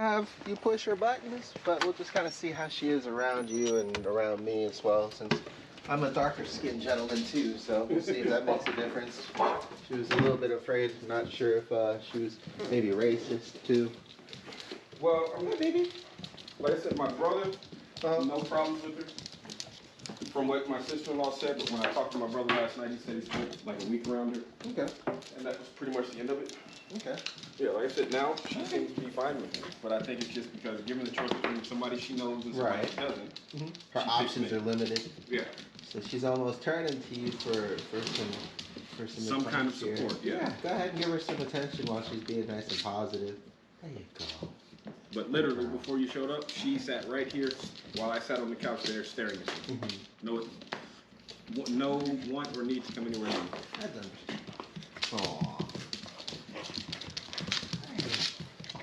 have you push her buttons, but we'll just kind of see how she is around you and around me as well, since I'm a darker skinned gentleman too, so we'll see if that makes a difference. She was a little bit afraid, not sure if she was maybe racist too. Well, maybe. Like I said, my brother, no problems with her. From what my sister-in-law said, but when I talked to my brother last night, he said he spent like a week around her. Okay. And that was pretty much the end of it. Okay. Yeah, like I said, now she seems to be fine with it. But I think it's just because given the choice between somebody she knows and somebody she doesn't, her options are limited. Yeah. So she's almost turning to you for some kind of support. Yeah. Go ahead and give her some attention while she's being nice and positive. There you go. But literally, before you showed up, she sat right here while I sat on the couch there staring at me. No want or need to come anywhere near me. That's understandable. Aww.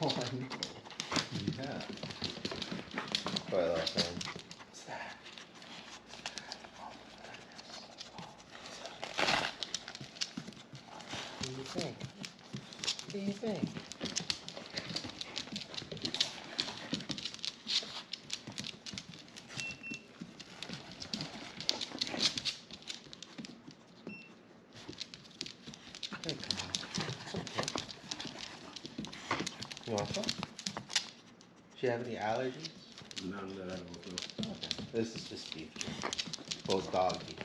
Oh, I know. Yeah. Quite a lot of fun. What's that? What do you think? What do you think? You want some? Do you have any allergies? None that I don't know. Okay. This is just beef. Well, dog beef.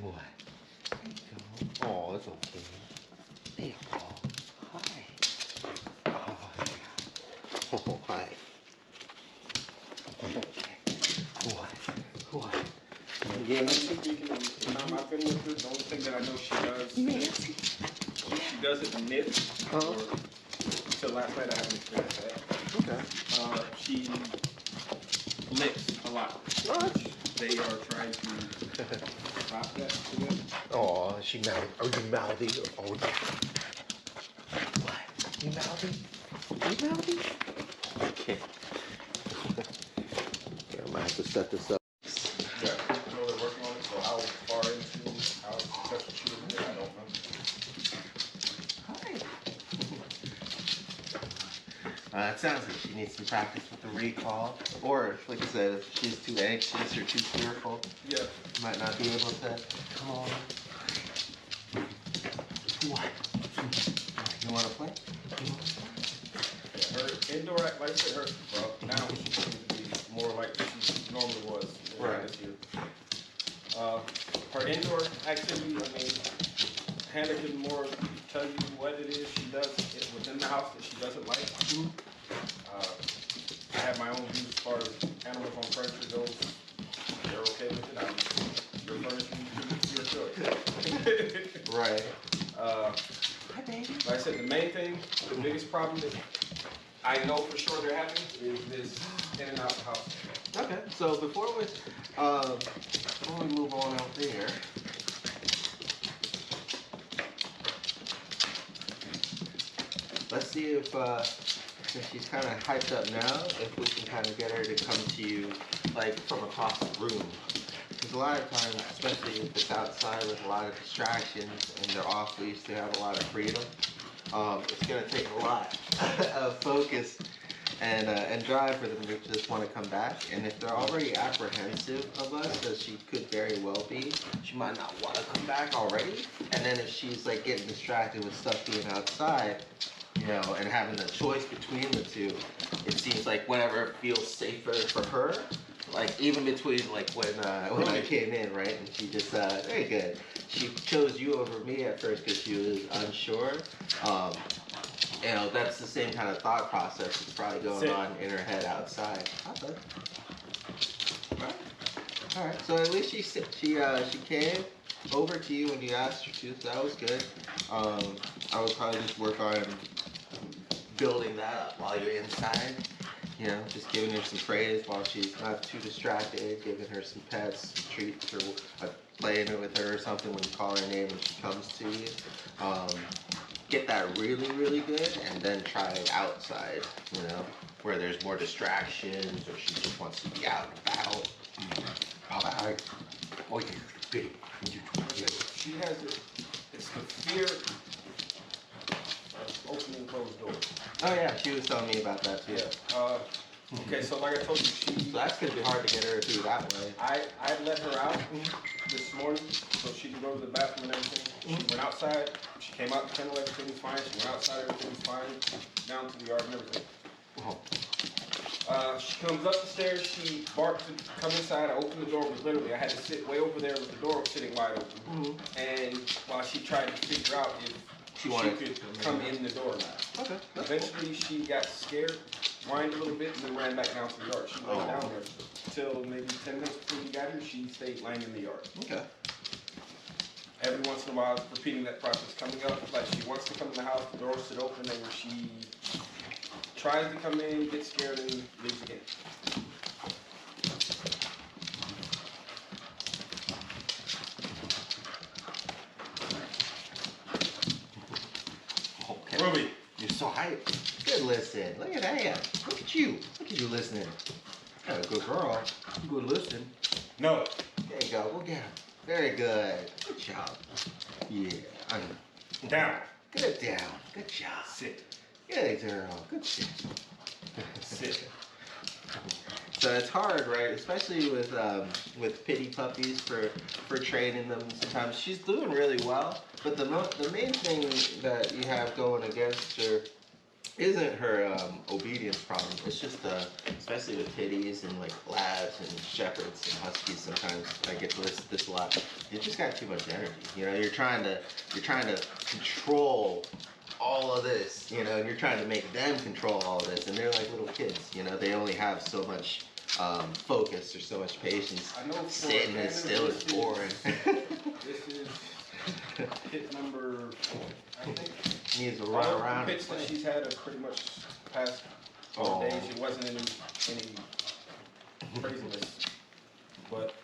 What? There you go. Oh, it's okay. There you go. Hi. Oh, yeah. Oh, hi. Okay. What? Again, speaking of the time I've been with her, the only thing that I know she does, she doesn't knit. Until last night I haven't experienced that. Okay. She licks a lot. What? They are trying to stop that to them. Oh, she mouthy. Are you mouthy? Oh, no. What? You mouthy? You mouthy? Okay. Okay, I might have to set this up. Yeah, they're working on it, so how far into how successful she was in it, I don't know. It sounds like she needs some practice with the recall, or like I said, if she's too anxious or too fearful, might not be able to. Come on. What? You want to play? Yeah, her indoor act, like I said, now she seems to be more like she normally was this year. Her indoor activity, I mean, Hannah can more tell you what it is she does within the house that she doesn't like. I have my own views as far as animals on furniture goes. They're okay with it. Your furniture, your choice. Right. Hi, baby. Like I said, the main thing, the biggest problem that I know for sure they're having is this in and out of the house. Okay. So before we move on out there. Let's see if since she's kind of hyped up now, if we can kind of get her to come to you like from across the room. Because a lot of times, especially if it's outside with a lot of distractions and they're off leash, they have a lot of freedom. It's going to take a lot of focus and drive for them to just want to come back. And if they're already apprehensive of us, as she could very well be, she might not want to come back already. And then if she's like getting distracted with stuff being outside, you know, and having the choice between the two, it seems like whenever it feels safer for her, like even between like when I came in, right, and she just very good. She chose you over me at first because she was unsure. You know, that's the same kind of thought process that's probably going on in her head outside. Okay. All right. So at least she came over to you when you asked her to. So that was good. I would probably just work on building that up while you're inside. You know, just giving her some praise while she's not too distracted, giving her some pets, some treats, or playing it with her or something when you call her name and she comes to you. Get that really, really good, and then try it outside, you know, where there's more distractions or she just wants to be out and about. She has it. It's the fear of opening closed doors. Oh yeah, she was telling me about that too. Yeah. Okay, so like I told you, So that's gonna be hard to get her to do that way. I let her out this morning so she could go to the bathroom and everything. She went outside. She came out the kennel, everything was fine. She went outside, everything was fine. Down to the yard and everything. She comes up the stairs. She barked to come inside. I opened the door. Literally, I had to sit way over there with the door sitting wide open. And while she tried to figure out if she could come in the door or not. Okay. Eventually, she got scared, whined a little bit, and then ran back down to the yard. She laid down there till maybe 10 minutes before we got here. She stayed lying in the yard. Okay. Every once in a while, repeating that process, coming up, like she wants to come in the house, the door sit open, and she tries to come in, gets scared, and leaves again. Okay. Ruby, you're so hyped. Good listen. Look at that. Look at you. Look at you listening. You're a good girl. Good listen. No. There you go. Go get him. Very good. Good job. Yeah. I know. Down. Good down. Good job. Sit. Good girl. Good shit. Sit. So it's hard, right? Especially with pity puppies for training them. Sometimes she's doing really well, but the main thing that you have going against her isn't her obedience problem. It's just especially with pitties and like labs and shepherds and huskies. Sometimes I get to listen to this a lot. You just got too much energy. You know, you're trying to control all of this, you know, and you're trying to make them control all of this, and they're like little kids, you know, they only have so much focus or so much patience. I know sitting as still as boring. This is pit number 4, I think. Needs to run around. The pits that she's had are pretty much past all days. It wasn't any craziness, but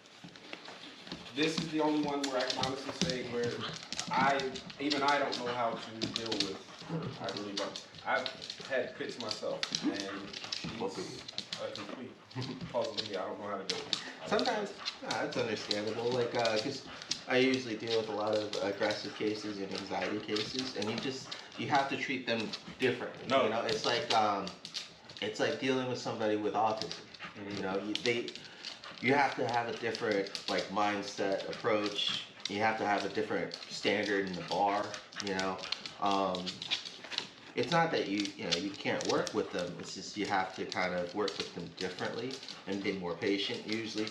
this is the only one where I can honestly say where I don't know how to deal with her. I really don't. I've had pits myself, and she's a complete puzzle to me. I don't know how to do it. Sometimes, that's understandable. Like, because I usually deal with a lot of aggressive cases and anxiety cases, and you have to treat them differently. No. You know, it's like dealing with somebody with autism. You know, you have to have a different like mindset approach. You have to have a different standard in the bar. You know, it's not that you can't work with them. It's just you have to kind of work with them differently and be more patient usually.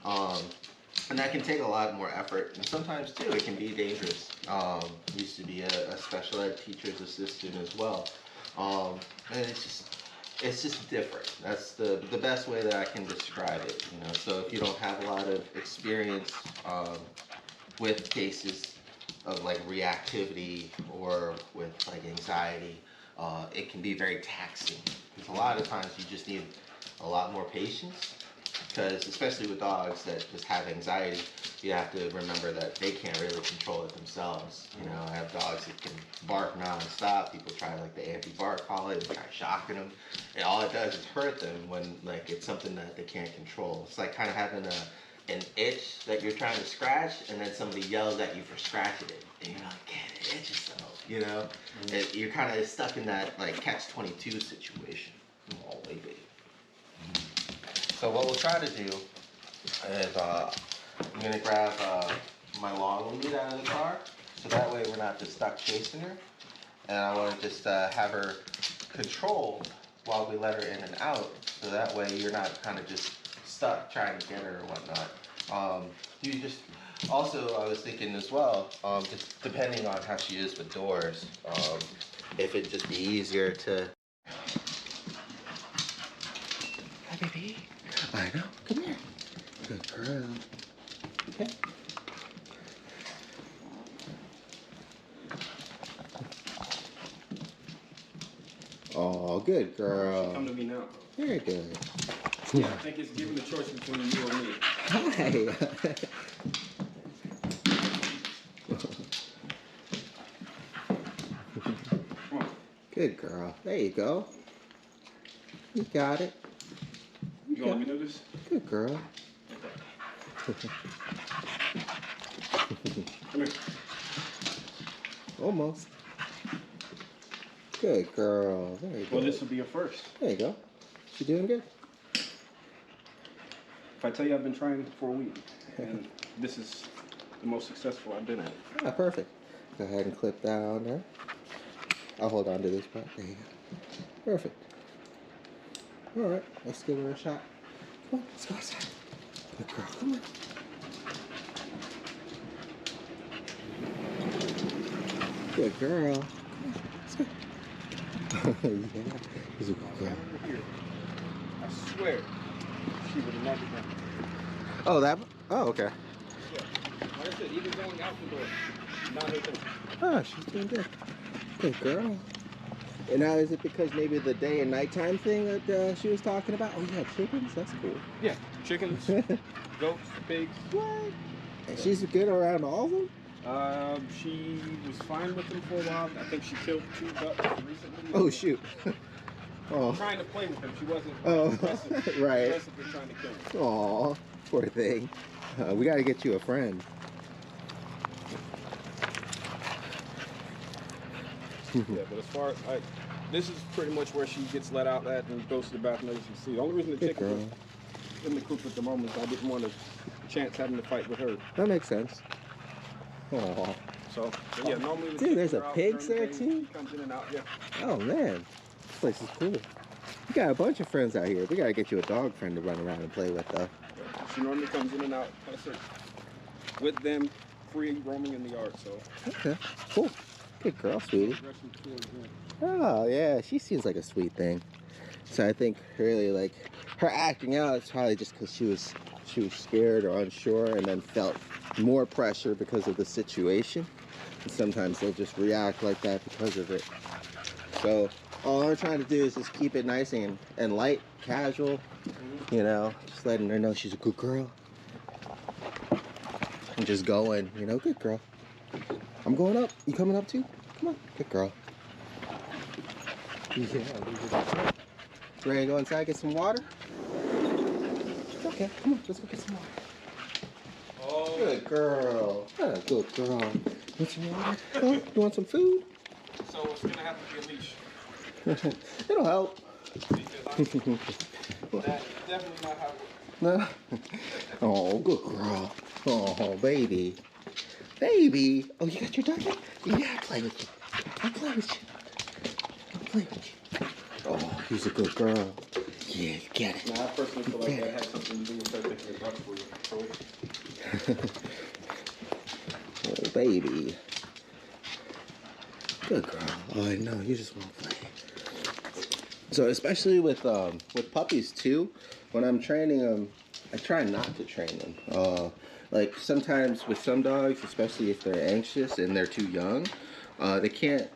And that can take a lot more effort, and sometimes too it can be dangerous. Used to be a special ed teacher's assistant as well, and it's just different. That's the best way that I can describe it. You know, so if you don't have a lot of experience with cases of like reactivity or with like anxiety, it can be very taxing. Because a lot of times you just need a lot more patience. Because especially with dogs that just have anxiety, you have to remember that they can't really control it themselves. You know, I have dogs that can bark non-stop. People try like the anti-bark collar, they try shocking them, and all it does is hurt them when like it's something that they can't control. It's like kind of having an itch that you're trying to scratch, and then somebody yells at you for scratching it, and you're like, get it, itch yourself. You know, you're kind of stuck in that like catch-22 situation. Oh, baby. So what we'll try to do is I'm going to grab my long lead out of the car, so that way we're not just stuck chasing her. And I want to just have her controlled while we let her in and out, so that way you're not kind of just stuck trying to get her or whatnot. You just, also I was thinking as well, just depending on how she is with doors, if it'd just be easier to... Hi, baby. I know. Come here. Good girl. Okay. Oh, good girl. Come to me now. Very good. Yeah, I think it's given the choice between you and me. Hi. Come on. Good girl. There you go. You got it. You want me to do this? Good girl. Come here. Almost. Good girl. Very good. Well, this will be a first. There you go. She doing good. If I tell you I've been trying for a week, and this is the most successful I've been at. Ah, perfect. Go ahead and clip that on there. I'll hold on to this part. There you go. Perfect. All right, let's give her a shot. Come on, let's go outside. Good girl, come on. Good girl. Come on, let's go. Yeah, she's a good girl. I swear, she would have never done it. Oh, that? Oh, okay. Yeah. Like I said, even going out the door, not her thing. Oh, she's doing good. Good girl. And now, is it because maybe the day and nighttime thing that she was talking about? Oh, yeah, chickens? That's cool. Yeah, chickens, goats, pigs. What? And she's good around all of them? She was fine with them for a while. I think she killed 2 ducks recently. Oh, shoot. Oh. Trying to play with them. She wasn't aggressive, right. aggressively trying to kill them. Aw, poor thing. We got to get you a friend. Yeah, but as far as this is pretty much where she gets let out at and goes to the bathroom, as you can see. The only reason the Good chicken girl. was in the coop at the moment is I didn't want to chance having to fight with her. That makes sense. Aw. So, but yeah, normally the Dude, there's chickens a are out pigs during there, the day. too? She comes in and out, yeah. Oh, man. This place is cool. We got a bunch of friends out here. We got to get you a dog friend to run around and play with, though. She normally comes in and out, like I said, with them, free roaming in the yard. So. Okay, cool. Good girl, sweetie. Oh, yeah, she seems like a sweet thing. So I think really, like, her acting out is probably just because she was scared or unsure and then felt more pressure because of the situation. And sometimes they'll just react like that because of it. So all I'm trying to do is just keep it nice and light, casual, you know, just letting her know she's a good girl. And just going, you know, good girl. I'm going up. You coming up too? Come on, good girl. Yeah. Ready to go inside, get some water? Okay, come on, let's go get some water. Oh. Good girl. Ah, good girl. Want some water? Huh? You want some food? So it's gonna have to be a leash. It'll help. That's definitely not how it works. No. Oh, good girl. Oh, baby. Baby. Oh, you got your ducky? Yeah, I'll play with you. I'll play with you. I'll play with you. Oh, he's a good girl. Yeah, you get it. Now, I personally feel like that had something to do with her taking a brush for you. Oh, baby. Good girl. Oh, I know. You just want to play. So, especially with puppies too, when I'm training them, I try not to train them. Like sometimes with some dogs, especially if they're anxious and they're too young, they can't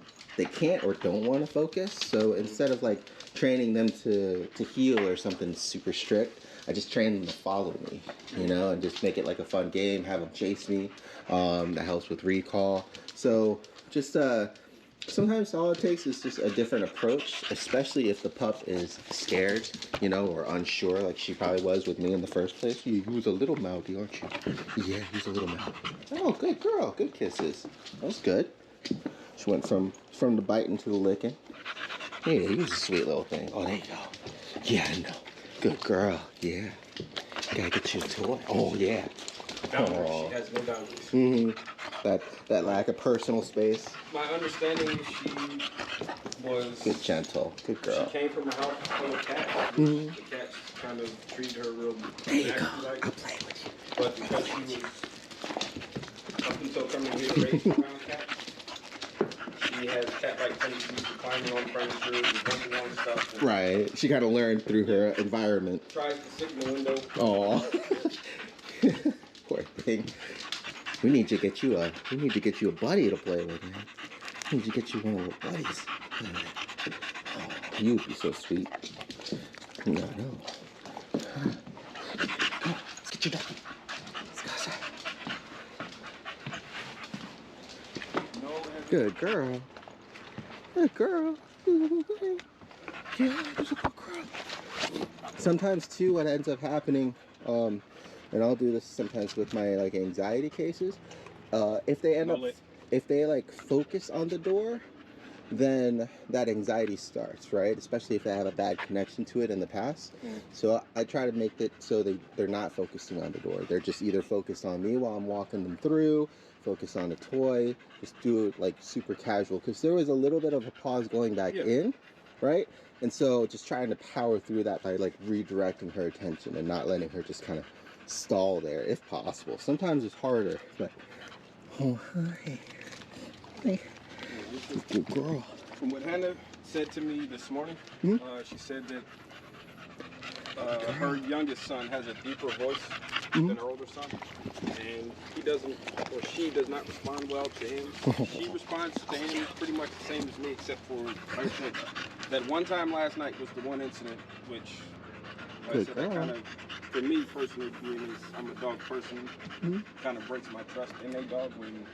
or don't want to focus. So instead of like training them to heel or something super strict, I just train them to follow me, you know, and just make it like a fun game, have them chase me. That helps with recall. So just sometimes all it takes is just a different approach, especially if the pup is scared, you know, or unsure, like she probably was with me in the first place. You was a little mouthy, aren't you? Yeah, he's a little mouthy. Oh, good girl. Good kisses. That was good. She went from the biting to the licking. Yeah, he was a sweet little thing. Oh, there you go. Yeah, I know. Good girl. Yeah. Gotta get you a toy. Oh, yeah. Boundaries. Oh. She has no boundaries. Mm-hmm. That lack of personal space. My understanding, she was Good, gentle. Good girl. She came from a house full of cats. Mhm. The cats kind of treated her real There you go. like, I'll play with you. but because she was up until coming here raised around cats, she has cat-like tendencies to climbing on furniture and jumping on stuff. And Right. She kind of learned through her environment. tries to sit in the window. Oh. Poor thing. We need to get you a buddy to play with, man. We need to get you one of the buddies. Oh, you'd be so sweet. No. Come on, let's get your ducky. Let's go outside. Good girl. Good girl. Yeah, there's a good girl. Sometimes too, what ends up happening, and I'll do this sometimes with my like anxiety cases. If they like focus on the door, then that anxiety starts, right? Especially if they have a bad connection to it in the past. So I try to make it so they're not focusing on the door. They're just either focused on me while I'm walking them through, focus on a toy, just do it like super casual. Because there was a little bit of a pause going back in, right? And so just trying to power through that by like redirecting her attention and not letting her just kind of stall there if possible. Sometimes it's harder, but oh, hi. Hi. Good girl. From what Hannah said to me this morning, she said that her youngest son has a deeper voice than her older son, and he doesn't, or she does not respond well to him. She responds to him pretty much the same as me, except for like I said, that one time last night was the one incident which, like I said, that kind of, for me personally, being as I'm a dog person, kind of breaks my trust in a dog when.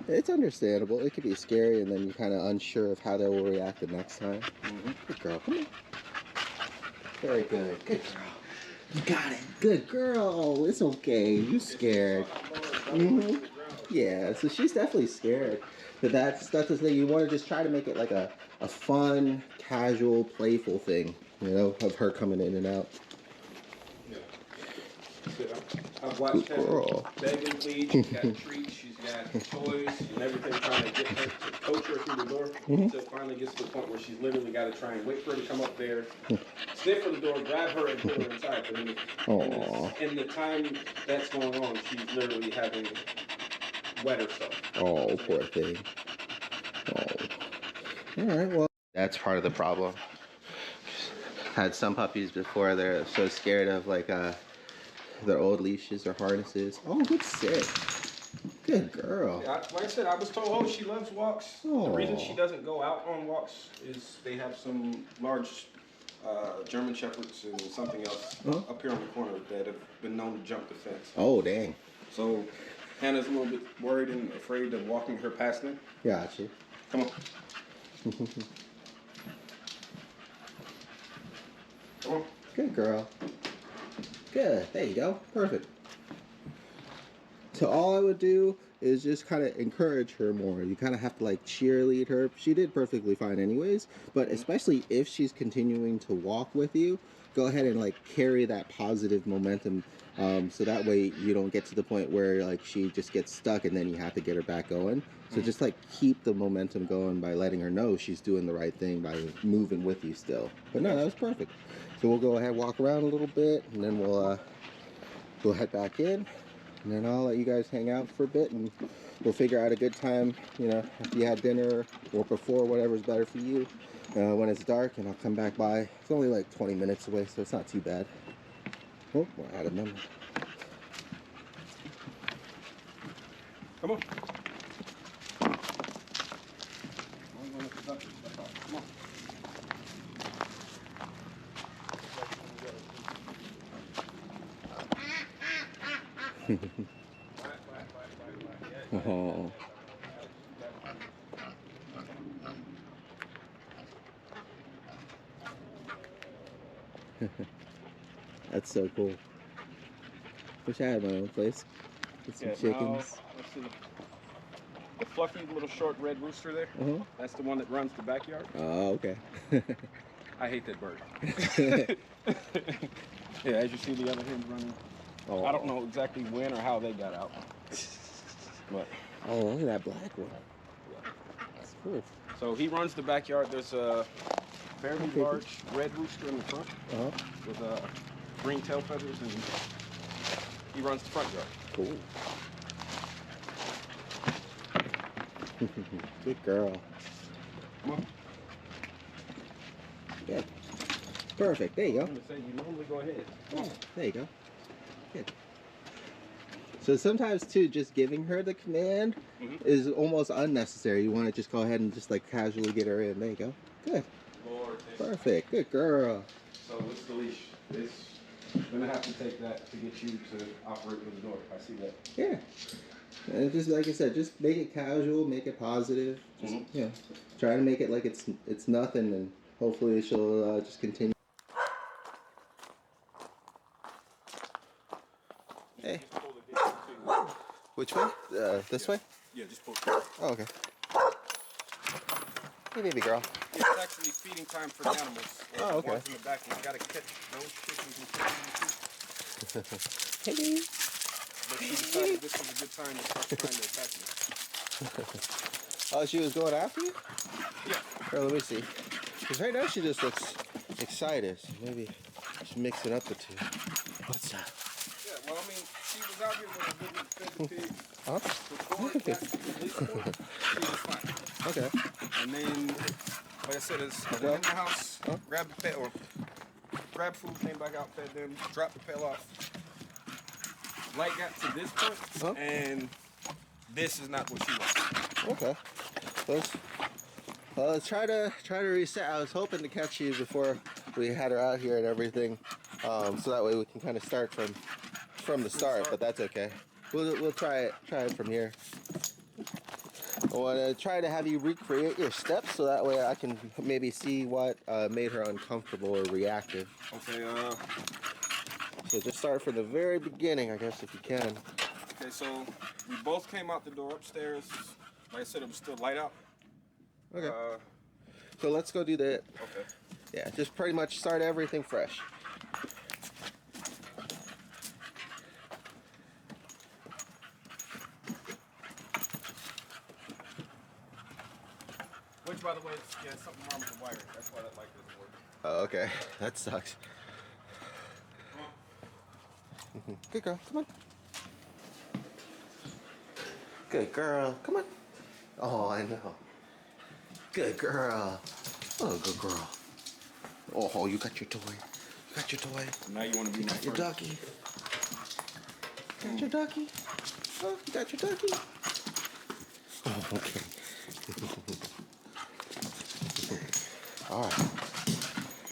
It's understandable. It could be scary, and then you're kind of unsure of how they will react the next time. Good girl. Come on. Very good. Good girl. You got it. Good girl. It's okay. You're scared. Yeah, so she's definitely scared. But that's the thing. You want to just try to make it like a fun, casual, playful thing, you know, of her coming in and out. I've watched her beg and plead. She's got treats, she's got toys and everything, trying to get her to coach her through the door. Until it finally gets to the point where she's literally got to try and wait for her to come up there, sniff for the door, grab her, and put her inside. But in the time that's going on, she's literally having wet herself. Oh, poor thing. Oh. All right, well, that's part of the problem. Had some puppies before, they're so scared of like their old leashes or harnesses. Oh, good sit. Good girl. Yeah, like I said, I was told, she loves walks. The reason she doesn't go out on walks is they have some large German Shepherds and something else up here on the corner that have been known to jump the fence. Oh, dang. So Hannah's a little bit worried and afraid of walking her past them. Gotcha. Come on. Come on. Good girl. Good. There you go. Perfect. So all I would do is just kind of encourage her more. You kind of have to like cheerlead her. She did perfectly fine anyways, but especially if she's continuing to walk with you, go ahead and like carry that positive momentum, so that way you don't get to the point where like she just gets stuck and then you have to get her back going. So just like keep the momentum going by letting her know she's doing the right thing by moving with you still. But no, that was perfect. So we'll go ahead, walk around a little bit, and then we'll head back in. And then I'll let you guys hang out for a bit, and we'll figure out a good time, you know, after you had dinner or before, whatever's better for you, when it's dark, and I'll come back by. It's only like 20 minutes away, so it's not too bad. Oh, we're out of number. Come on. Oh. That's so cool. Wish I had my own place with some chickens. Now, let's see. The fluffy little short red rooster there, that's the one that runs the backyard. Oh, okay. I hate that bird. Yeah, as you see the other hens running. Oh. I don't know exactly when or how they got out. But oh, look at that black one. That's cool. So he runs the backyard. There's a fairly large red rooster in the front with green tail feathers, and he runs the front yard. Cool. Good girl. Come on. Good. Perfect. There you go. I'm going to say you normally go ahead. Come on. There you go. Good. So sometimes too, just giving her the command is almost unnecessary. You want to just go ahead and just like casually get her in. There you go. Good. Lord, perfect. Good girl. So what's the leash? I'm gonna have to take that to get you to operate with the door. I see that. Yeah. And just like I said, just make it casual, make it positive. Just, you know, try to make it like it's nothing, and hopefully she'll just continue. Hey. Which way? This way? Yeah, just pull. Oh, okay. Hey, baby girl. It's actually feeding time for the animals. Oh, okay. Ones in the back, and you gotta catch those chickens and chickens too. Hey, baby. But she decided this was a good time to start trying to attack me. Oh, she was going after you? Yeah. Here, let me see. Because right now she just looks excited. So maybe just mixing up the two. What's that? Yeah, well, I mean, she was out here when I didn't fed the pig. Huh? Before it got to this point, she was fine. Okay. And then, like I said, as I went in the house, grabbed the pet, or grabbed food, came back out, fed them, dropped the pail off. Light got to this point, and this is not what she wants. Okay. Let's try to reset. I was hoping to catch you before we had her out here and everything, so that way we can kind of start from the start. But that's okay. We'll try it from here. I want to try to have you recreate your steps so that way I can maybe see what made her uncomfortable or reactive. Okay. So just start from the very beginning, I guess, if you can. Okay. So we both came out the door upstairs. Like I said, it was still light out. Okay. So let's go do that. Okay. Yeah, just pretty much start everything fresh. Which, by the way, yeah, something wrong with the wiring. That's why that light doesn't work. Oh, okay. That sucks. Good girl, come on. Good girl, come on. Oh, I know. Good girl. Oh, good girl. Oh, you got your toy. You got your toy. Now you want to be my Your friend. ducky. Got your ducky. Oh, you got your ducky. Oh, okay.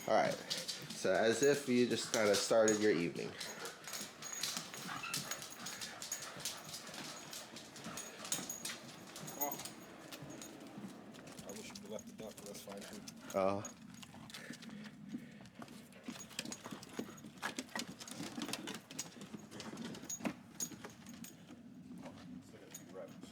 All right. So as if you just kind of started your evening. Oh. I wish you'd left the duck, but that's fine too. Still got a few rabbits.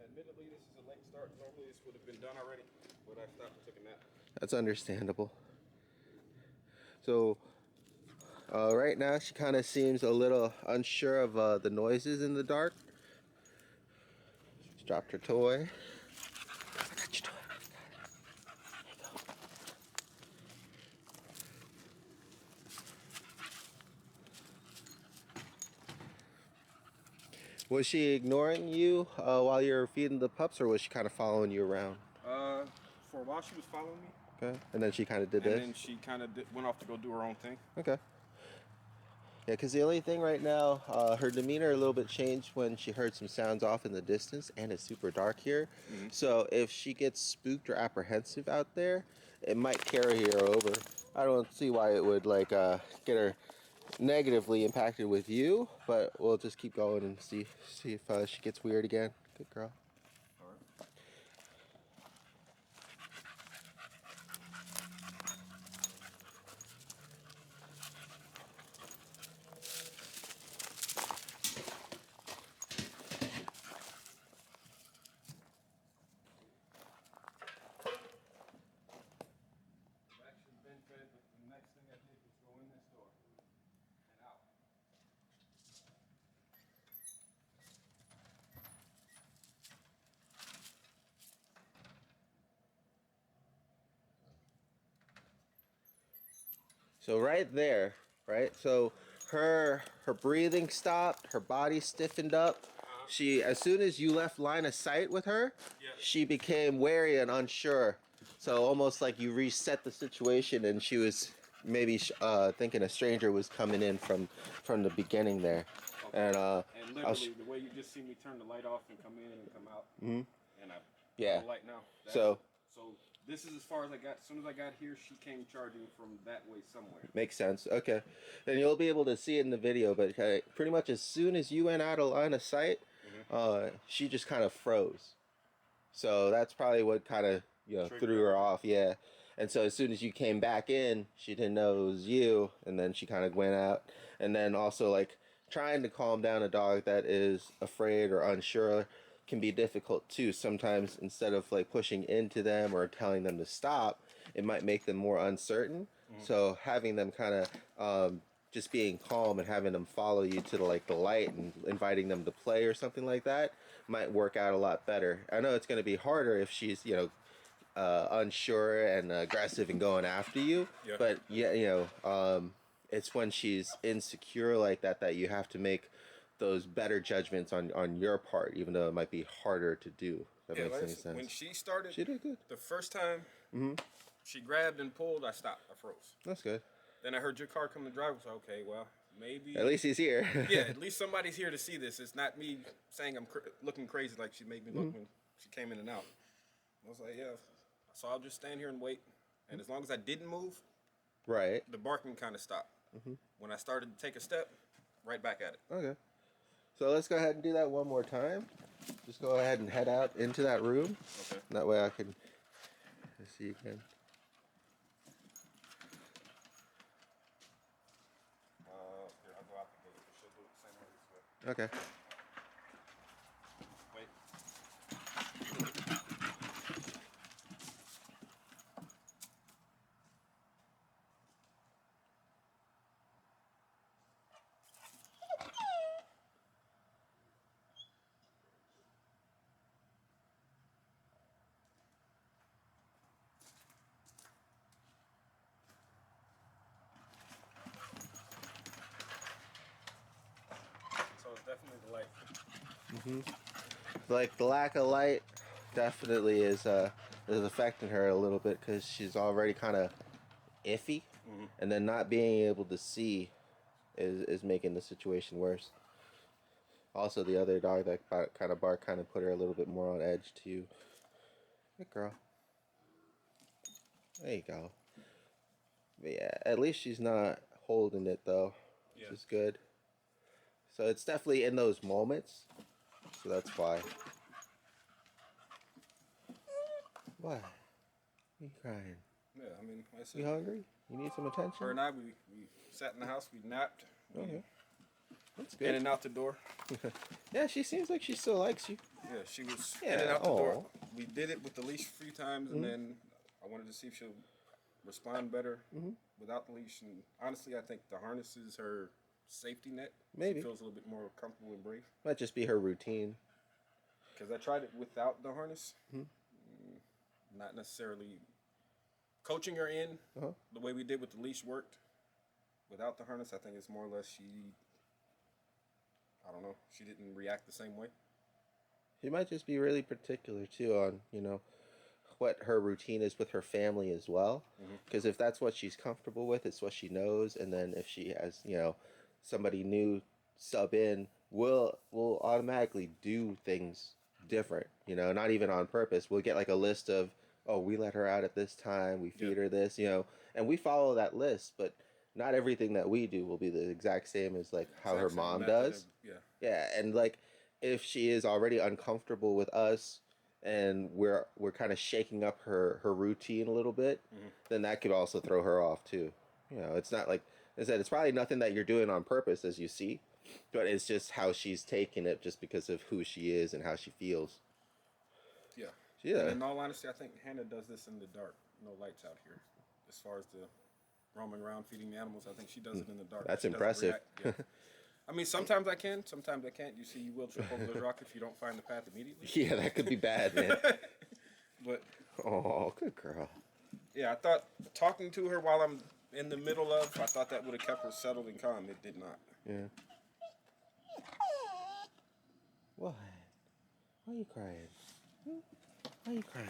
Admittedly, this is a late start. Normally this would have been done already, but I stopped and took a nap. That's understandable. So right now she kind of seems a little unsure of the noises in the dark. She dropped her toy. I got your toy. There you go. Was she ignoring you while you were feeding the pups, or was she kind of following you around? For a while she was following me. Okay. And then she kind of did And this? then she kind of went off to go do her own thing. Okay. Yeah, because the only thing right now, her demeanor a little bit changed when she heard some sounds off in the distance, and it's super dark here. Mm-hmm. So if she gets spooked or apprehensive out there, it might carry her over. I don't see why it would like get her negatively impacted with you, but we'll just keep going and see if she gets weird again. Good girl. All right. I've actually been fed, but the next thing I did was go in this door and out. So right there, right? So her breathing stopped, her body stiffened up. as soon as you left line of sight with her, Yeah. she became wary and unsure. So almost like you reset the situation, and she was maybe thinking a stranger was coming in from the beginning there. Okay. And literally, the way you just see me turn the light off and come in and come out, and I Yeah. the light now. So this is as far as I got. As soon as I got here, she came charging from that way somewhere. makes sense. Okay, then you'll be able to see it in the video. But pretty much as soon as you went out of line of sight, she just kind of froze. So that's probably what kind of threw her off. Yeah. And so as soon as you came back in, she didn't know it was you, and then she kind of went out. And then also like trying to calm down a dog that is afraid or unsure can be difficult too. Sometimes instead of like pushing into them or telling them to stop, it might make them more uncertain. So having them kind of just being calm and having them follow you to the light and inviting them to play or something like that might work out a lot better. I know it's going to be harder if she's unsure and aggressive and going after you, but it's when she's insecure like that you have to make those better judgments on your part, even though it might be harder to do. If that makes any sense. When she started, she did good. The first time she grabbed and pulled, I stopped. I froze. That's good. Then I heard your car come to drive. I was like, okay, well, maybe. At least he's here. Yeah, at least somebody's here to see this. It's not me saying I'm looking crazy like she made me look when she came in and out. I was like, yeah. So I'll just stand here and wait. And as long as I didn't move, right, the barking kind of stopped. When I started to take a step, right back at it. Okay. So let's go ahead and do that one more time. Just go ahead and head out into that room. Okay. That way I can see you again. Here, I'll go out the gate. She'll do it the same way this way. Okay. Wait. So it's definitely the light. Like the lack of light definitely is affecting her a little bit because she's already kind of iffy, and then not being able to see is making the situation worse. Also, the other dog that kind of barked kind of put her a little bit more on edge too. Good girl. There you go. But yeah, at least she's not holding it though, which is good. So it's definitely in those moments. So that's why. Why? Are you crying? Yeah, I mean, like I said, You hungry? You need some attention? her and I, we sat in the house, we napped. Okay. That's In good. and out the door. Yeah, she seems like she still likes you. Yeah, she was Yeah, in and out the door. aw. We did it with the leash a few times, and then I wanted to see if she'll respond better without the leash. And honestly, I think the harness is her safety net. Maybe. She feels a little bit more comfortable and brave. Might just be her routine. Because I tried it without the harness. Not necessarily coaching her in the way we did with the leash worked. Without the harness, I think it's more or less I don't know, she didn't react the same way. She might just be really particular too on, what her routine is with her family as well. Because if that's what she's comfortable with, it's what she knows. And then if she has, somebody new sub in, we'll automatically do things different, not even on purpose. We'll get like a list of, oh, we let her out at this time, we feed her this, and we follow that list, but not everything that we do will be the exact same as like how her mom does. Yeah, and like if she is already uncomfortable with us and we're kind of shaking up her routine a little bit, then that could also throw her off too. It's not like I said, it's probably nothing that you're doing on purpose, as you see, but it's just how she's taking it just because of who she is and how she feels. Yeah. Yeah. And in all honesty, I think Hannah does this in the dark. No lights out here. As far as the roaming around feeding the animals, I think she does it in the dark. That's She doesn't impressive. react. Yeah. I mean, sometimes I can, sometimes I can't. You see, you will trip over those rocks if you don't find the path immediately. Yeah, that could be bad, man. But Oh, good girl. yeah, I thought talking to her while I'm in the middle of, I thought that would have kept her settled and calm. It did not. Yeah. What? Why are you crying? Why are you crying?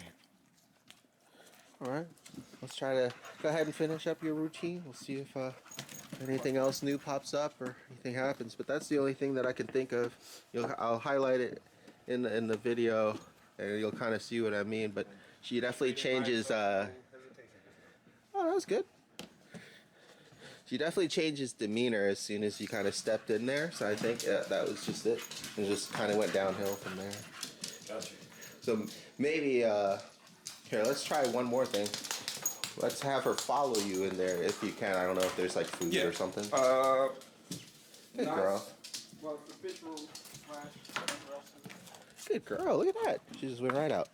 Alright, let's try to go ahead and finish up your routine. We'll see if anything else new pops up or anything happens. But that's the only thing that I can think of. I'll highlight it in the video, and you'll kind of see what I mean. But she definitely changes. Oh, that was good. She definitely changes demeanor as soon as you kind of stepped in there. So I think that was just it. It just kind of went downhill from there. Gotcha. So maybe here, let's try one more thing. Let's have her follow you in there if you can. I don't know if there's like food or something. Good girl. Well, the fish room, whatever else. Good girl. Look at that. She just went right out.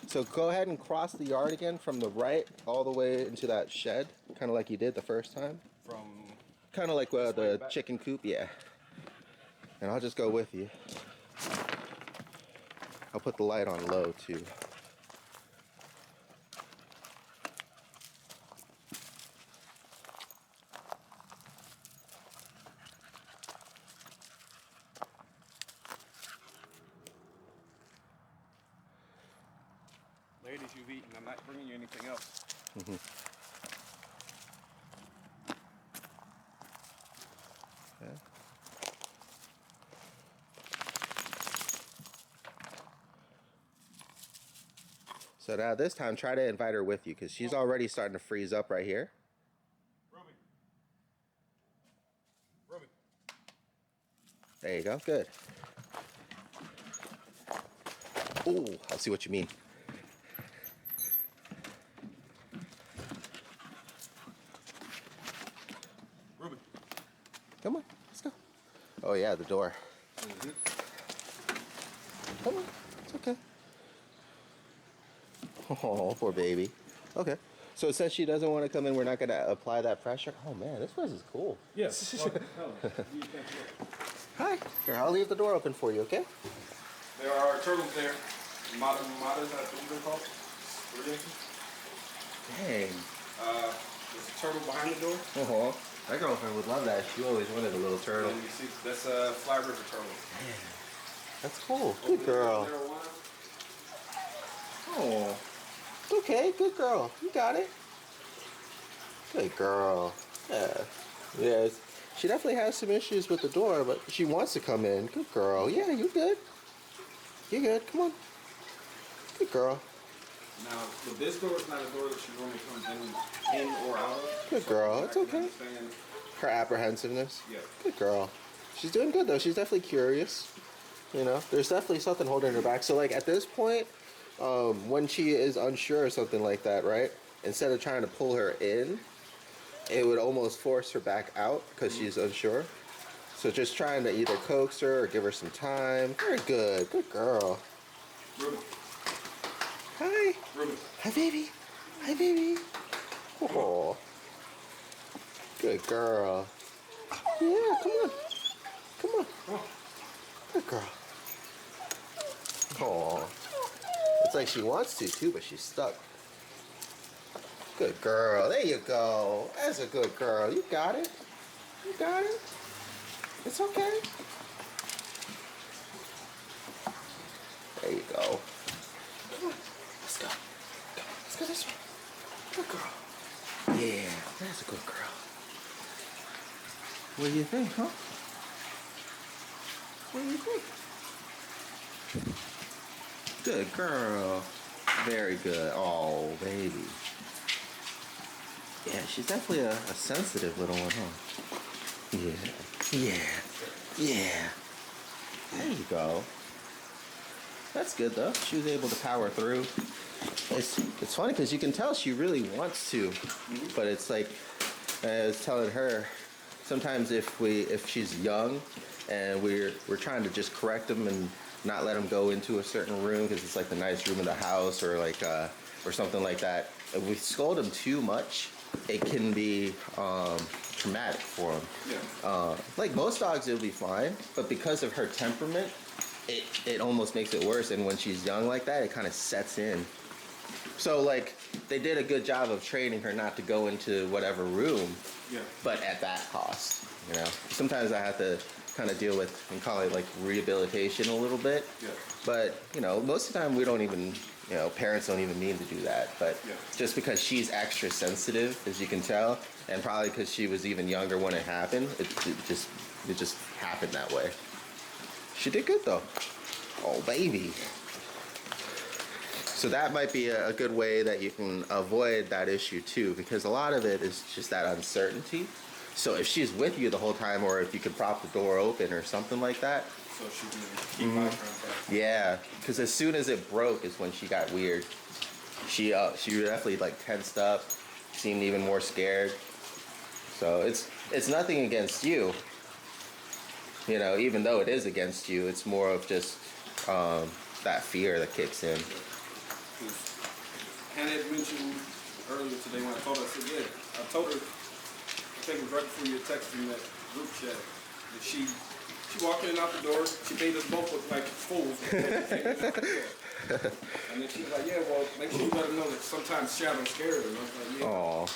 So go ahead and cross the yard again from the right all the way into that shed, kind of like you did the first time. From kind of like the chicken coop, yeah. And I'll just go with you. I'll put the light on low too. Ladies, you've eaten. I'm not bringing you anything else. Mm-hmm. Okay. So now this time, try to invite her with you because she's already starting to freeze up right here. Ruby. Ruby. There you go. Good. Ooh, I see what you mean. Ruby. Come on, let's go. Oh yeah, the door. Mm-hmm. Come on, it's okay. Oh, poor baby. Okay. So since she doesn't want to come in, we're not going to apply that pressure. Oh man, this place is cool. Yes. Hi. Here, I'll leave the door open for you, okay? There are turtles there. Matas, I think they're called. What are they? Dang. There's a turtle behind the door. Uh-huh. My girlfriend would love that. She always wanted a little turtle. And you see, that's a fly river turtle. Man, that's cool. Good girl. Oh. Okay, good girl. You got it. Good girl. Yeah. Yes. She definitely has some issues with the door, but she wants to come in. Good girl. Yeah, you're good. You're good. Come on. Good girl. Now, with this door, it's not a door that she normally comes in or out of. Good girl. It's okay. Her apprehensiveness. Yeah. Good girl. She's doing good though. She's definitely curious. You know, there's definitely something holding her back. So like at this point, when she is unsure or something like that, right? Instead of trying to pull her in, it would almost force her back out because she's unsure. So just trying to either coax her or give her some time. Very good. Good girl. Ruby. Hi. Ruby. Hi, baby. Hi, baby. Oh. Good girl. Yeah, come on. Come on. Good girl. Oh. It's like she wants to too, but she's stuck. Good girl. There you go. That's a good girl. You got it. You got it. It's okay. There you go. Come on. Let's go. Come on. Let's go this way. Good girl. Yeah, that's a good girl. What do you think, huh? What do you think? Good girl. Very good. Oh, baby. Yeah, she's definitely a sensitive little one, huh? Yeah. Yeah. Yeah. There you go. That's good, though. She was able to power through. It's funny because you can tell she really wants to, but it's like I was telling her, sometimes if she's young and we're trying to just correct them and not let them go into a certain room because it's like the nice room in the house or like or something like that, if we scold them too much, it can be traumatic for them. Yeah. Like most dogs, it'll be fine, but because of her temperament, it almost makes it worse. And when she's young like that, it kind of sets in. So like they did a good job of training her not to go into whatever room, yeah, but at that cost, you know. Sometimes I have to kind of deal with and call it like rehabilitation a little bit. Yeah. But most of the time we don't even, parents don't even mean to do that. But Yeah. just because she's extra sensitive, as you can tell, and probably because she was even younger when it happened, it just happened that way. She did good though. Oh baby. So that might be a good way that you can avoid that issue too, because a lot of it is just that uncertainty. So if she's with you the whole time, or if you could prop the door open or something like that. So she can keep eye contact. Yeah, because as soon as it broke is when she got weird. She definitely like tensed up, seemed even more scared. So it's nothing against you. Even though it is against you, it's more of just that fear that kicks in. Hannah had mentioned earlier today when I told her, I said, yeah, I told her, I think it was right before you had texted me that group chat, that she walked in and out the door, she made us both look like fools. And then she was like, yeah, well, make sure you let her know that sometimes shadows scare her. And I was like, yeah. Aw.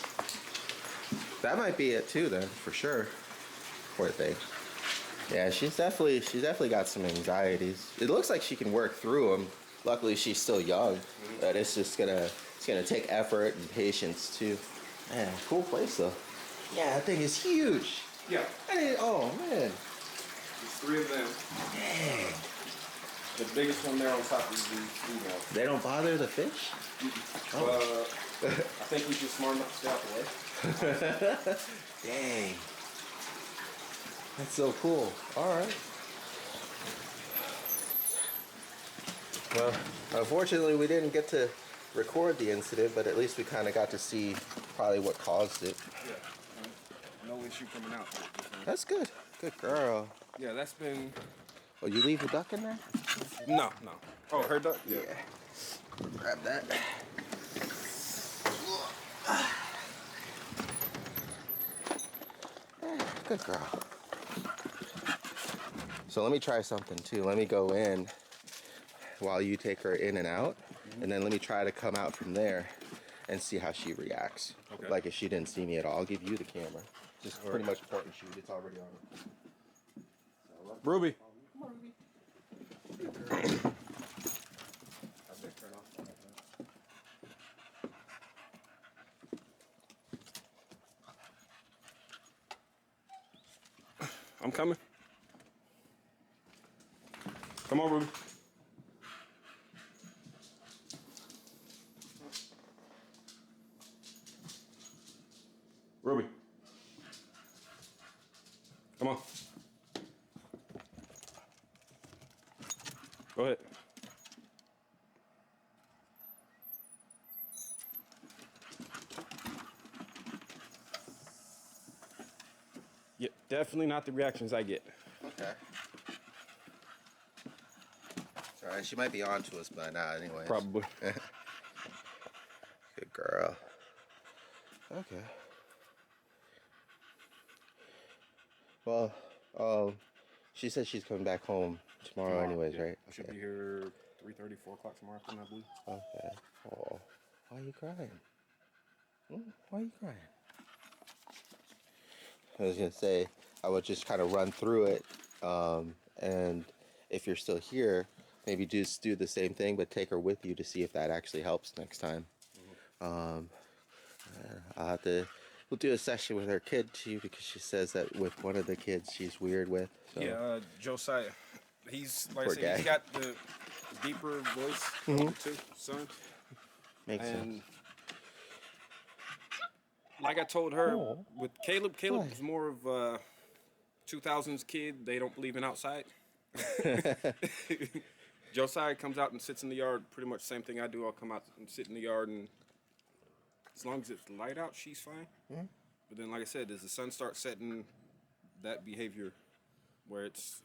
That might be it too then, for sure. Poor thing. Yeah, she's definitely got some anxieties. It looks like she can work through them. Luckily, she's still young, but it's gonna take effort and patience too. Man, cool place though. Yeah, that thing is huge. Yeah. Oh man. There's 3 of them. Dang. The biggest one there on top is the female. They don't bother the fish? Oh. I think we just smart enough to stay out the way. Dang. That's so cool. All right. Well, unfortunately, we didn't get to record the incident, but at least we kind of got to see probably what caused it. Yeah. No issue coming out. That's good. Good girl. Yeah, that's been... Oh, you leave the duck in there? No. Oh, her duck? Yeah. Grab that. Good girl. So let me try something too. Let me go in while you take her in and out, and then let me try to come out from there and see how she reacts. Okay. Like if she didn't see me at all, I'll give you the camera. Just pretty much point and shoot. It's already on. So, Ruby. Come on, Ruby. I'm coming. Come on, Ruby. Ruby. Come on. Go ahead. Yeah, definitely not the reactions I get. Okay. It's all right. She might be on to us by now, anyway. Probably. Good girl. Okay. Well, she said she's coming back home tomorrow, anyways, yeah. right? I should be here 3:30, 4 o'clock tomorrow afternoon, I believe. Okay. Oh, why are you crying? Why are you crying? I was gonna say I would just kind of run through it, and if you're still here, maybe just do the same thing, but take her with you to see if that actually helps next time. We'll do a session with her kid too, because she says that with one of the kids she's weird with. So. Yeah, Josiah. He's like Poor I said, guy. he's got the deeper voice of the 2 sons. Makes And sense. like I told her, Oh. with Caleb Why? was more of a 2000s kid. They don't believe in outside. Josiah comes out and sits in the yard, pretty much the same thing I do. I'll come out and sit in the yard, and as long as it's light out, she's fine. But then, like I said, as the sun starts setting, that behavior where it's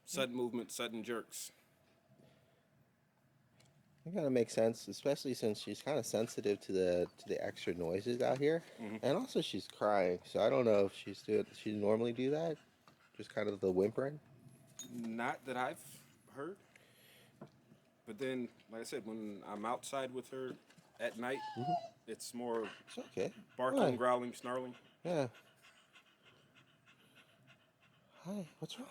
sudden movement, sudden jerks. It kind of makes sense, especially since she's kind of sensitive to the extra noises out here, and also she's crying. So I don't know if she normally do that, just kind of the whimpering. Not that I've heard. But then, like I said, when I'm outside with her at night, it's more It's okay. barking, Right. growling, snarling. Yeah. Hi, what's wrong?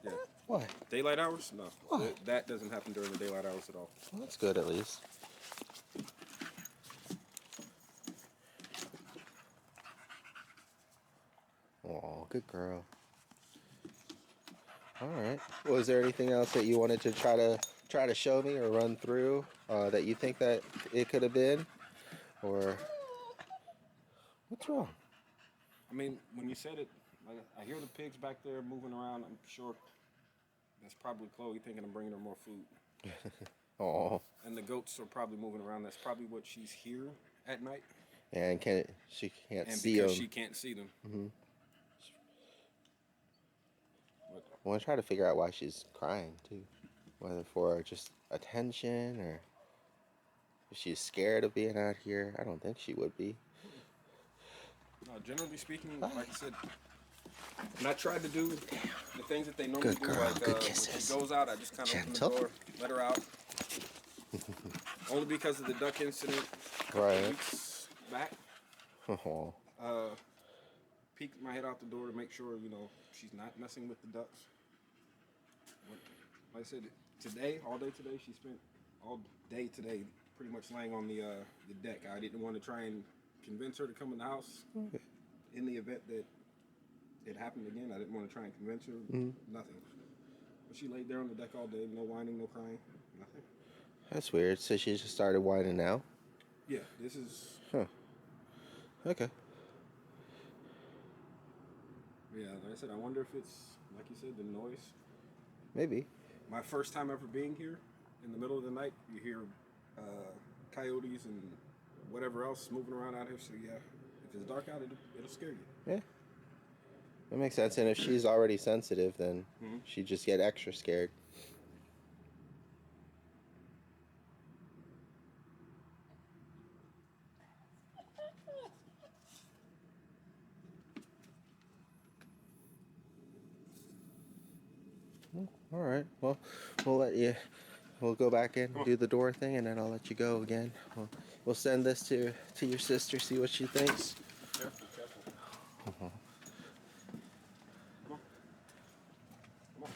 Yeah. What? Daylight hours? No. What? That doesn't happen during the daylight hours at all. Well, that's good at least. Oh, good girl. All right. Well, is there anything else that you wanted to try to show me or run through that you think that it could have been, or what's wrong? I mean, when you said it, like I hear the pigs back there moving around. I'm sure that's probably Chloe thinking I'm bringing her more food. Oh. And the goats are probably moving around. That's probably what she's hearing at night. And she can't And see because them. she can't see them. Mm-hmm. But, I want to try to figure out why she's crying too, whether for just attention or if she's scared of being out here. I don't think she would be. generally speaking, like I said, and I tried to do the things that they normally Good do. girl, Like good when kisses. she goes out, I just kind of open the door, let her out. Only because of the duck incident a couple weeks back. Oh. Peeked my head out the door to make sure, she's not messing with the ducks. But, like I said, today, all day today, she spent all day today pretty much laying on the deck. I didn't want to try and convince her to come in the house. Okay. In the event that it happened again, I didn't want to try and convince her. Nothing. But she laid there on the deck all day, no whining, no crying, nothing. That's weird. So she just started whining now? Yeah, this is... Huh. Okay. Yeah, like I said, I wonder if it's, like you said, the noise. Maybe. My first time ever being here, in the middle of the night, you hear coyotes and whatever else moving around out here. So yeah, if it's dark out, it'll scare you. Yeah. That makes sense. And if she's already sensitive, then she'd just get extra scared. All right. Well, we'll let you. We'll go back in, do the door thing, and then I'll let you go again. We'll send this to your sister, see what she thinks. Careful, careful. Come on. Come on.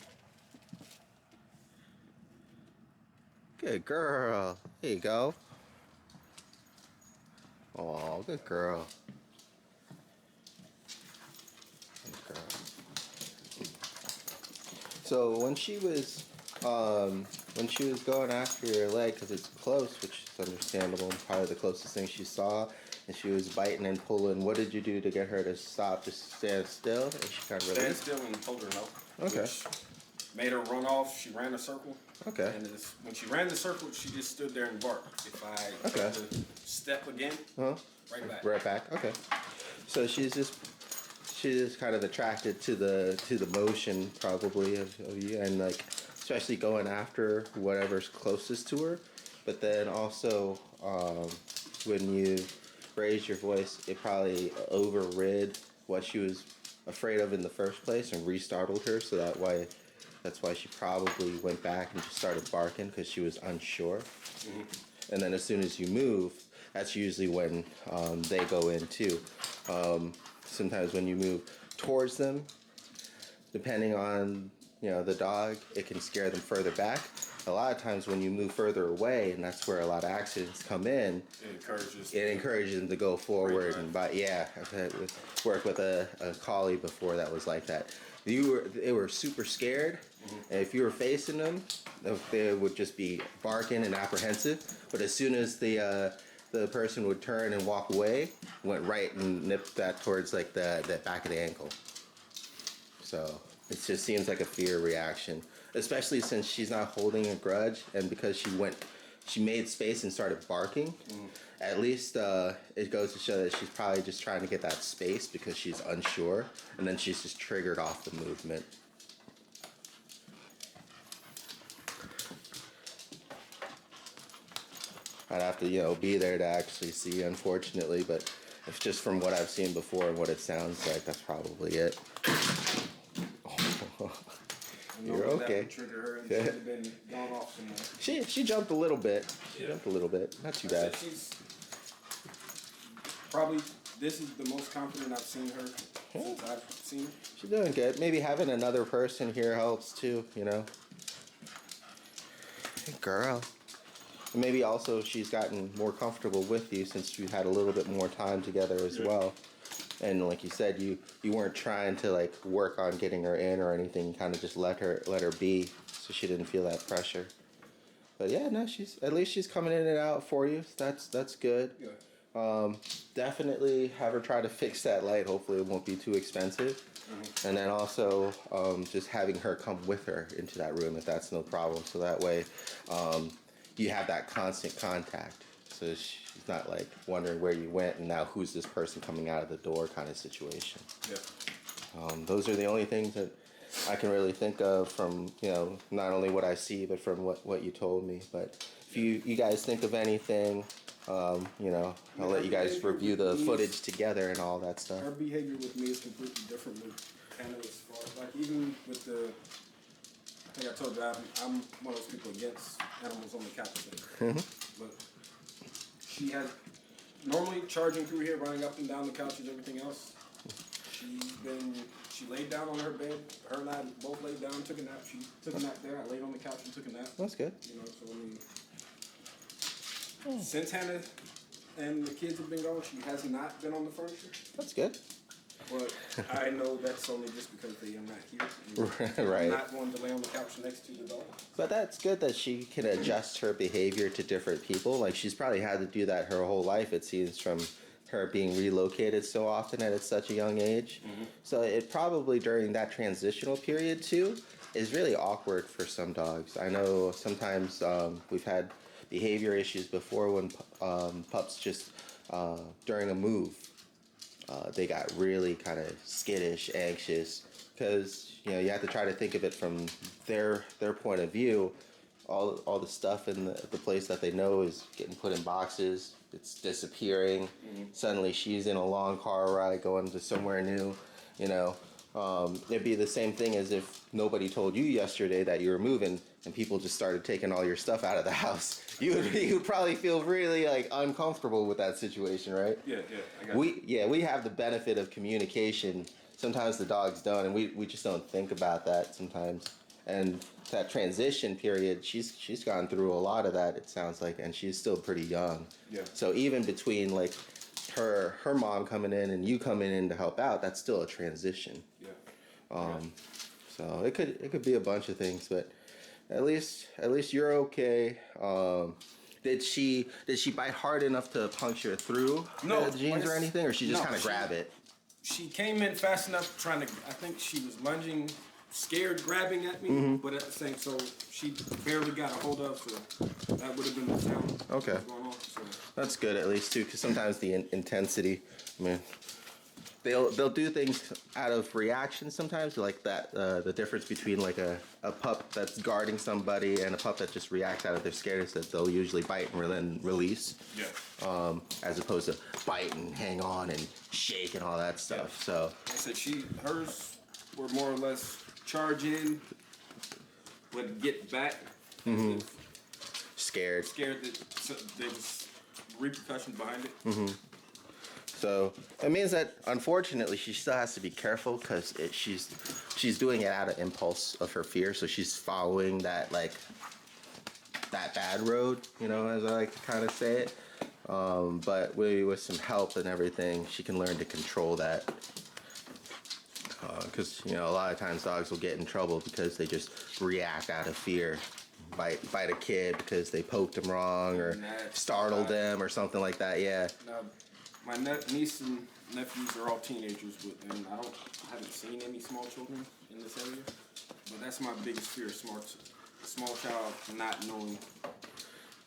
Good girl. There you go. Oh, good girl. Good girl. So when she was going after your leg, because it's close, which is understandable, and probably the closest thing she saw, and she was biting and pulling, what did you do to get her to stop? Just stand still, and she kind of Stand still and hold her no. Okay. Which made her run off. She ran a circle. Okay. And when she ran the circle, she just stood there and barked. If I tried to step again, right back. Right back. Okay. So she's just kind of attracted to the motion probably of you, and like especially going after whatever's closest to her. But then also when you raise your voice, it probably overrid what she was afraid of in the first place and restartled her. So that's why she probably went back and just started barking, because she was unsure. And then as soon as you move, that's usually when they go in too. Sometimes when you move towards them, depending on the dog, it can scare them further back. A lot of times when you move further away, and that's where a lot of accidents come in, it encourages them to go forward. Right. And I've worked with a collie before that was like that. They were super scared, and if you were facing them, they would just be barking and apprehensive. But as soon as the person would turn and walk away, went right and nipped that towards like the back of the ankle. So it just seems like a fear reaction, especially since she's not holding a grudge, and because she made space and started barking. At least it goes to show that she's probably just trying to get that space because she's unsure, and then she's just triggered off the movement. I'd have to, be there to actually see, unfortunately, but it's just from what I've seen before and what it sounds like, that's probably it. You're okay. That would trigger her, and she would have been gone off somewhere. She jumped a little bit. Jumped a little bit. Not too bad. She's probably, this is the most confident I've seen her since I've seen her. She's doing good. Maybe having another person here helps too, you know. Girl. And maybe also she's gotten more comfortable with you since you had a little bit more time together as well. And like you said, you weren't trying to like work on getting her in or anything. You kind of just let her be, so she didn't feel that pressure. But yeah, no, at least she's coming in and out for you. That's good. Yeah. Definitely have her try to fix that light. Hopefully it won't be too expensive. Mm-hmm. And then also just having her come with her into that room if that's no problem. So that way you have that constant contact. So she's not like wondering where you went and now who's this person coming out of the door kind of situation. Yeah. Those are the only things that I can really think of from, you know, not only what I see, but from what you told me. But if you guys think of anything, you know, I'll let you guys review the footage together and all that stuff. Her behavior with me is completely different with Hannah as far as, like, even with the, I think I told you, I'm one of those people against animals on the couch thing. But she has, normally charging through here, running up and down the couches, everything else, she laid down on her bed, her and I both laid down, took a nap, she took a nap there, I laid on the couch and took a nap. That's good. You know, so I mean, since Hannah and the kids have been gone, she has not been on the furniture. That's good. But I know that's only just because they are not here. Right. I'm not going to lay on the couch next to the dog. But that's good that she can adjust her behavior to different people. Like she's probably had to do that her whole life, it seems, from her being relocated so often at such a young age. Mm-hmm. So it probably during that transitional period too is really awkward for some dogs. I know sometimes we've had behavior issues before when pups just during a move they got really kind of skittish, anxious, because you know you have to try to think of it from their point of view. All the stuff in the place that they know is getting put in boxes. It's disappearing. Mm-hmm. Suddenly she's in a long car ride going to somewhere new. You know, it'd be the same thing as if nobody told you yesterday that you were moving and people just started taking all your stuff out of the house. You would probably feel really like uncomfortable with that situation, right? Yeah, I got we have the benefit of communication. Sometimes the dogs don't, and we just don't think about that sometimes. And that transition period, she's gone through a lot of that, it sounds like, and she's still pretty young. Yeah. So even between like her mom coming in and you coming in to help out, that's still a transition. Yeah. So it could be a bunch of things, but at least you're okay. Did she bite hard enough to puncture through the jeans or anything, or she just kind of grab it? She came in fast enough trying to, I think she was lunging, scared, grabbing at me, but at the same, so she barely got a hold of, so that would have been the sound. Okay. That was going on, so. That's good at least too, because sometimes the intensity, I mean, they'll do things out of reaction sometimes, like that. The difference between like a pup that's guarding somebody and a pup that just reacts out of their scaredness, that they'll usually bite and then release. Yeah. As opposed to bite and hang on and shake and all that stuff. Yeah. So. I said hers were more or less charge in, but get back. Mm-hmm. Scared that there was repercussions behind it. Mm-hmm. So it means that unfortunately she still has to be careful because she's doing it out of impulse of her fear. So she's following that bad road, you know, as I like to kind of say it. But with some help and everything, she can learn to control that. Because you know a lot of times dogs will get in trouble because they just react out of fear. Bite a kid because they poked them wrong or startled them or something like that. Yeah. Now, my niece and nephews are all teenagers, and I haven't seen any small children in this area. But that's my biggest fear: small child not knowing.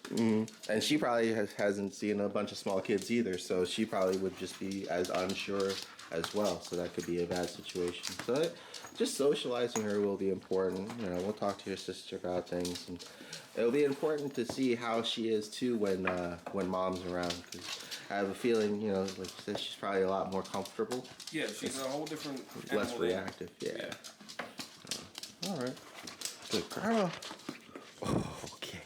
Mm-hmm. And she probably hasn't seen a bunch of small kids either, so she probably would just be as unsure as well. So that could be a bad situation. So just socializing her will be important. You know, we'll talk to your sister about things, and it'll be important to see how she is too when mom's around. Because I have a feeling, you know, like you said, she's probably a lot more comfortable. Yeah, she's a whole different less reactive. Yeah. All right. Good girl. Oh, okay.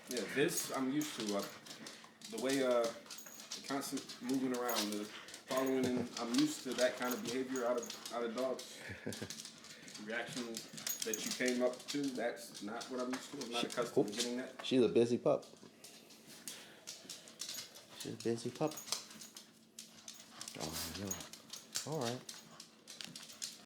Yeah, this I'm used to. The way the constant moving around, the following, and I'm used to that kind of behavior out of dogs. Reaction that you came up to, that's not what I'm used to. I'm not accustomed to getting that. She's a busy pup. She's a busy pup. Oh, no. All right.